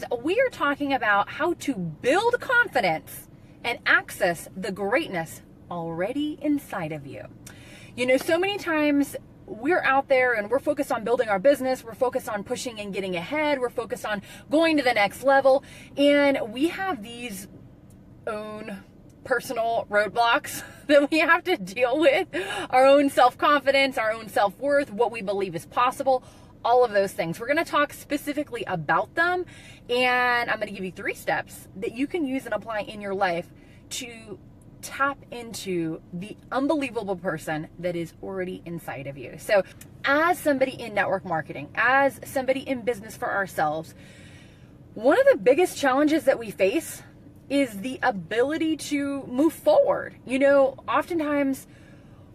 friends, we are talking about how to build confidence and access the greatness already inside of you. You know, so many times we're out there and we're focused on building our business. We're focused on pushing and getting ahead. We're focused on going to the next level. And we have these own personal roadblocks that we have to deal with. Our own self-confidence, our own self-worth, what we believe is possible, all of those things. We're going to talk specifically about them. And I'm going to give you 3 steps that you can use and apply in your life to tap into the unbelievable person that is already inside of you. So as somebody in network marketing, as somebody in business for ourselves, one of the biggest challenges that we face is the ability to move forward. You know, oftentimes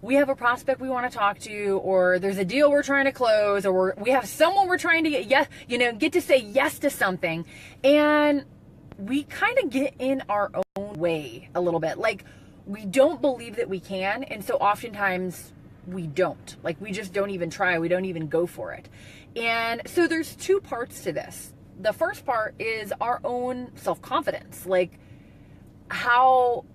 we have a prospect we want to talk to, or there's a deal we're trying to close, or we have someone we're trying to get to say yes to something, and we kind of get in our own way a little bit. Like, we don't believe that we can, and so oftentimes we don't. Like, we just don't even try. We don't even go for it. And so there's 2 parts to this. The first part is our own self-confidence. Like, how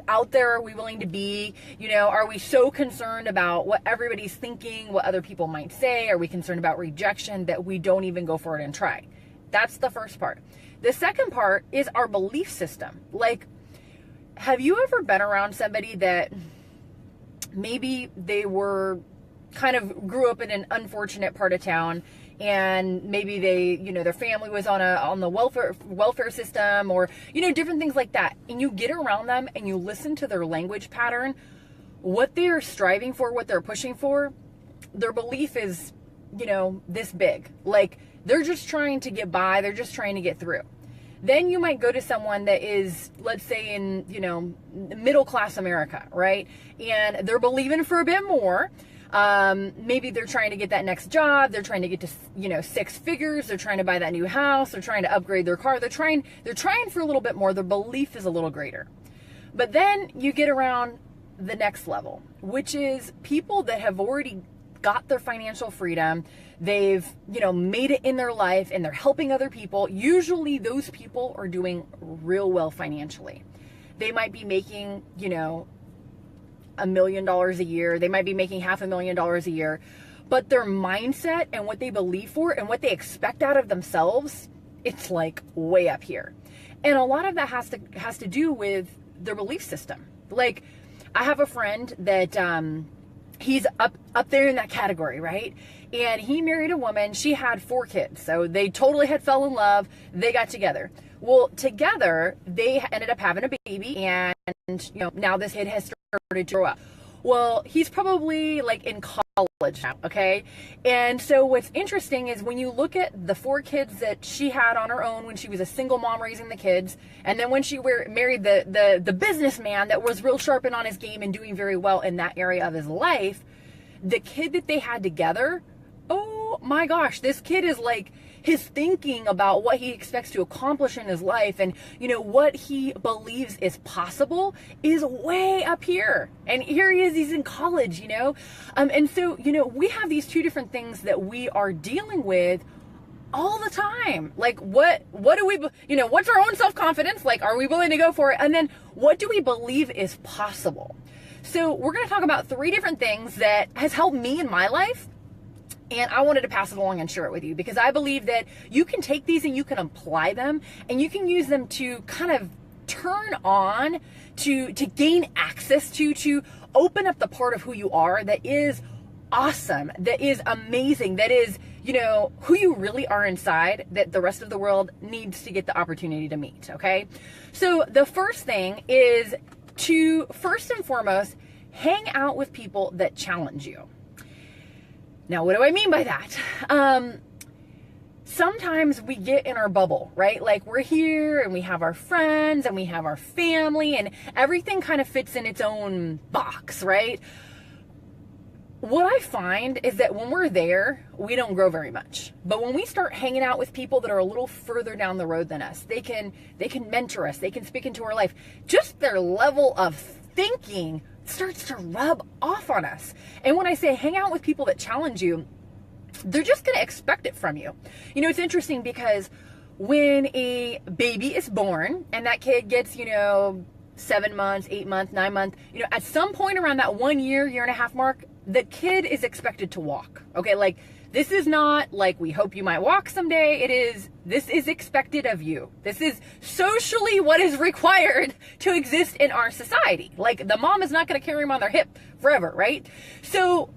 out there are we willing to be? You know, are we so concerned about what everybody's thinking, what other people might say? Are we concerned about rejection that we don't even go for it and try? That's the first part. The second part is our belief system. Like, have you ever been around somebody that maybe they were kind of grew up in an unfortunate part of town, and maybe they, you know, their family was on the welfare system, or, you know, different things like that. And you get around them and you listen to their language pattern, what they are striving for, what they're pushing for, their belief is, you know, this big. Like, they're just trying to get by. They're just trying to get through. Then you might go to someone that is, let's say, in, you know, middle class America, right? And they're believing for a bit more. Maybe they're trying to get that next job. They're trying to get to, you know, 6 figures. They're trying to buy that new house. They're trying to upgrade their car. They're trying for a little bit more. Their belief is a little greater. But then you get around the next level, which is people that have already got their financial freedom. They've, you know, made it in their life, and they're helping other people. Usually those people are doing real well financially. They might be making, you know, $1 million a year. They might be making $500,000 a year, but their mindset and what they believe for and what they expect out of themselves, it's like way up here. And a lot of that has to do with their belief system. Like, I have a friend that, he's up there in that category, right? And he married a woman. She had 4 kids. So they totally had fell in love. They got together. Well, together, they ended up having a baby. And, you know, now this kid has started to grow up. Well, he's probably like in college now, okay? And so what's interesting is when you look at the 4 kids that she had on her own when she was a single mom raising the kids, and then when she married the businessman that was real sharp on his game and doing very well in that area of his life, the kid that they had together, oh my gosh, this kid is like, his thinking about what he expects to accomplish in his life and, you know, what he believes is possible is way up here. And here he is, he's in college, you know? And so, you know, we have these 2 different things that we are dealing with all the time. Like, what do we, you know, what's our own self-confidence? Like, are we willing to go for it? And then what do we believe is possible? So we're going to talk about 3 different things that has helped me in my life. And I wanted to pass it along and share it with you because I believe that you can take these and you can apply them and you can use them to kind of turn on, to gain access to open up the part of who you are that is awesome, that is amazing, that is, you know, who you really are inside, that the rest of the world needs to get the opportunity to meet, okay? So the first thing is to, first and foremost, hang out with people that challenge you. Now, what do I mean by that? Sometimes we get in our bubble, right? Like, we're here and we have our friends and we have our family and everything kind of fits in its own box, right? What I find is that when we're there, we don't grow very much. But when we start hanging out with people that are a little further down the road than us, they can mentor us, they can speak into our life. Just their level of thinking starts to rub off on us. And when I say hang out with people that challenge you, they're just going to expect it from you. You know, it's interesting because when a baby is born and that kid gets, 7 months, 8 months, 9 months, at some point around that 1 year, year and a half mark, the kid is expected to walk. Okay. Like, this is not like we hope you might walk someday. This is expected of you. This is socially what is required to exist in our society. Like, the mom is not going to carry him on their hip forever, right? So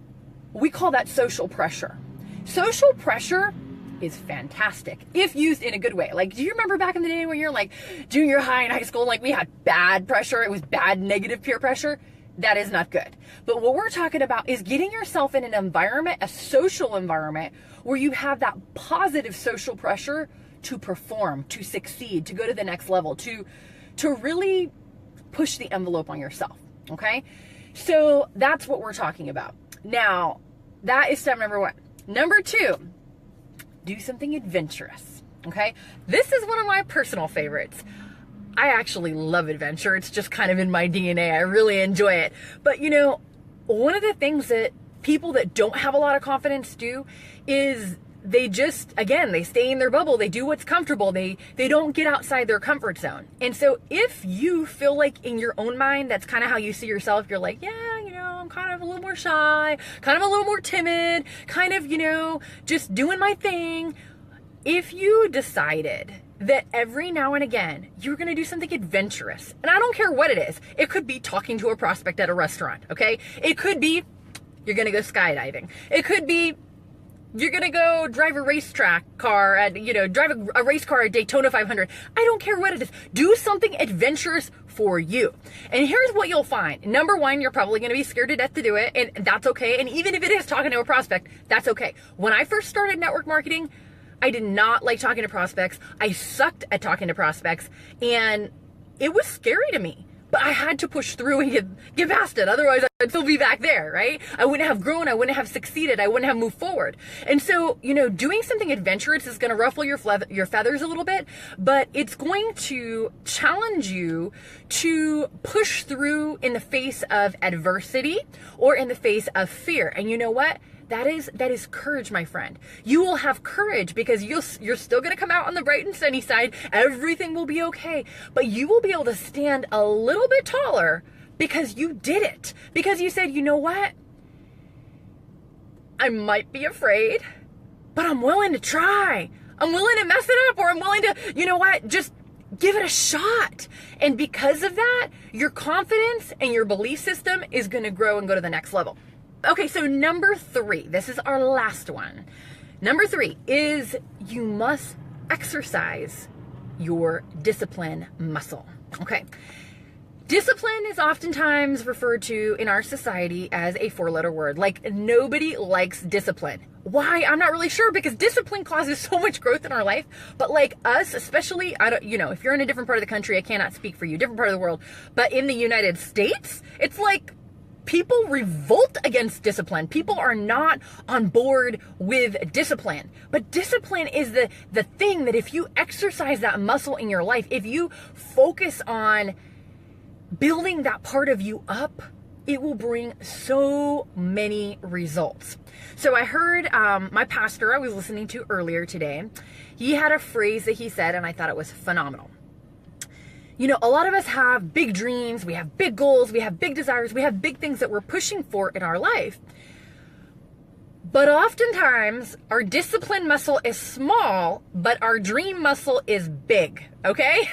we call that social pressure. Social pressure is fantastic if used in a good way. Like, do you remember back in the day when you're like junior high and high school, like we had bad pressure? It was bad negative peer pressure. That is not good. But what we're talking about is getting yourself in an environment, a social environment, where you have that positive social pressure to perform, to succeed, to go to the next level, to really push the envelope on yourself. Okay? So that's what we're talking about. Now, that is step number 1. Number 2, do something adventurous. Okay? This is one of my personal favorites. I actually love adventure. It's just kind of in my DNA. I really enjoy it. But one of the things that people that don't have a lot of confidence do is they just, again, they stay in their bubble. They do what's comfortable. They don't get outside their comfort zone. And so if you feel like in your own mind, that's kind of how you see yourself, you're like, yeah, I'm kind of a little more shy, kind of a little more timid, kind of, just doing my thing. If you decided that every now and again, you're going to do something adventurous, and I don't care what it is. It could be talking to a prospect at a restaurant, okay? It could be you're going to go skydiving. It could be you're going to go drive a racetrack car at, drive a race car at Daytona 500. I don't care what it is. Do something adventurous for you. And here's what you'll find. Number 1, you're probably going to be scared to death to do it, and that's okay. And even if it is talking to a prospect, that's okay. When I first started network marketing, I did not like talking to prospects. I sucked at talking to prospects, and it was scary to me. But I had to push through and get past it. Otherwise, I'd still be back there, right? I wouldn't have grown. I wouldn't have succeeded. I wouldn't have moved forward. And so, doing something adventurous is going to ruffle your feathers a little bit, but it's going to challenge you to push through in the face of adversity or in the face of fear. And you know what? That is courage, my friend. You will have courage because you're still going to come out on the bright and sunny side. Everything will be okay. But you will be able to stand a little bit taller because you did it. Because you said, you know what? I might be afraid, but I'm willing to try. I'm willing to mess it up, or I'm willing to, just give it a shot. And because of that, your confidence and your belief system is going to grow and go to the next level. Okay, so number 3, this is our last one. Number 3 is you must exercise your discipline muscle. Okay. Discipline is oftentimes referred to in our society as a 4-letter word. Like, nobody likes discipline. Why? I'm not really sure, because discipline causes so much growth in our life. But like us, especially, if you're in a different part of the country, I cannot speak for you, different part of the world. But in the United States, it's like people revolt against discipline. People are not on board with discipline. But discipline is the thing that if you exercise that muscle in your life, if you focus on building that part of you up, it will bring so many results. So I heard my pastor I was listening to earlier today, he had a phrase that he said, and I thought it was phenomenal. A lot of us have big dreams, we have big goals, we have big desires, we have big things that we're pushing for in our life. But oftentimes, our discipline muscle is small, but our dream muscle is big, okay?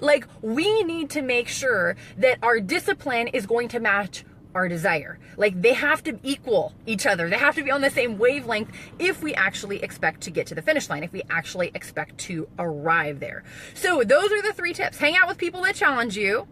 Like, we need to make sure that our discipline is going to match our desire. Like, they have to equal each other. They have to be on the same wavelength if we actually expect to get to the finish line, if we actually expect to arrive there. So those are the 3 tips. Hang out with people that challenge you,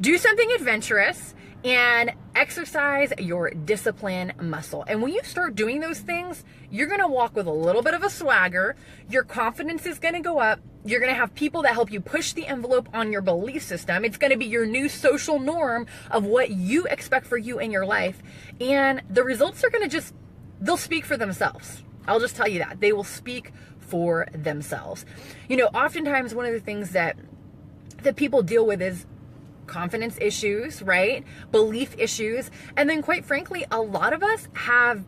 do something adventurous, and exercise your discipline muscle. And when you start doing those things, you're going to walk with a little bit of a swagger. Your confidence is going to go up. You're going to have people that help you push the envelope on your belief system. It's going to be your new social norm of what you expect for you in your life. And the results are going to they'll speak for themselves. I'll just tell you that. They will speak for themselves. Oftentimes one of the things that people deal with is confidence issues, right? Belief issues. And then quite frankly, a lot of us have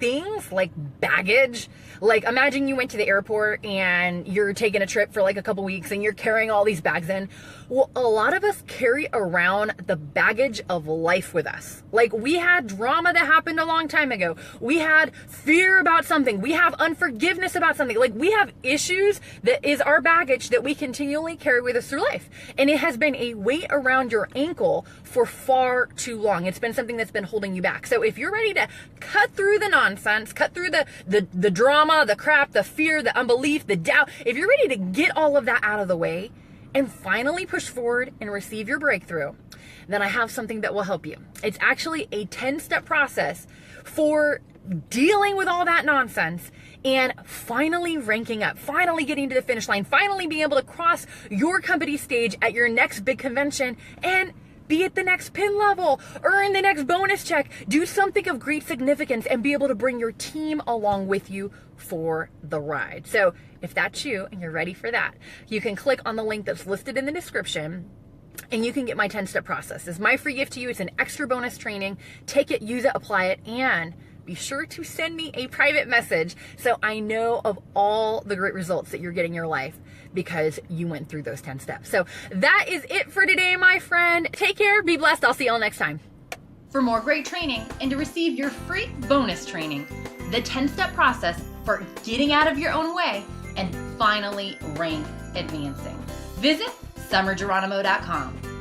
things like baggage. Like imagine you went to the airport and you're taking a trip for like a couple weeks and you're carrying all these bags in. Well, a lot of us carry around the baggage of life with us. Like we had drama that happened a long time ago. We had fear about something. We have unforgiveness about something. Like we have issues that is our baggage that we continually carry with us through life. And it has been a weight around your ankle for far too long. It's been something that's been holding you back. So if you're ready to cut through the nonsense, cut through the drama, the crap, the fear, the unbelief, the doubt, if you're ready to get all of that out of the way and finally push forward and receive your breakthrough, then I have something that will help you. It's actually a 10-step process for dealing with all that nonsense and finally ranking up, finally getting to the finish line, finally being able to cross your company stage at your next big convention and be at the next pin level, earn the next bonus check, do something of great significance, and be able to bring your team along with you for the ride. So if that's you and you're ready for that, you can click on the link that's listed in the description and you can get my 10-step process. It's my free gift to you. It's an extra bonus training. Take it, use it, apply it, and be sure to send me a private message so I know of all the great results that you're getting in your life because you went through those 10 steps. So that is it for today, my friend. Take care, be blessed. I'll see y'all next time. For more great training and to receive your free bonus training, the 10-step process for getting out of your own way and finally rank advancing, visit summergeronimo.com.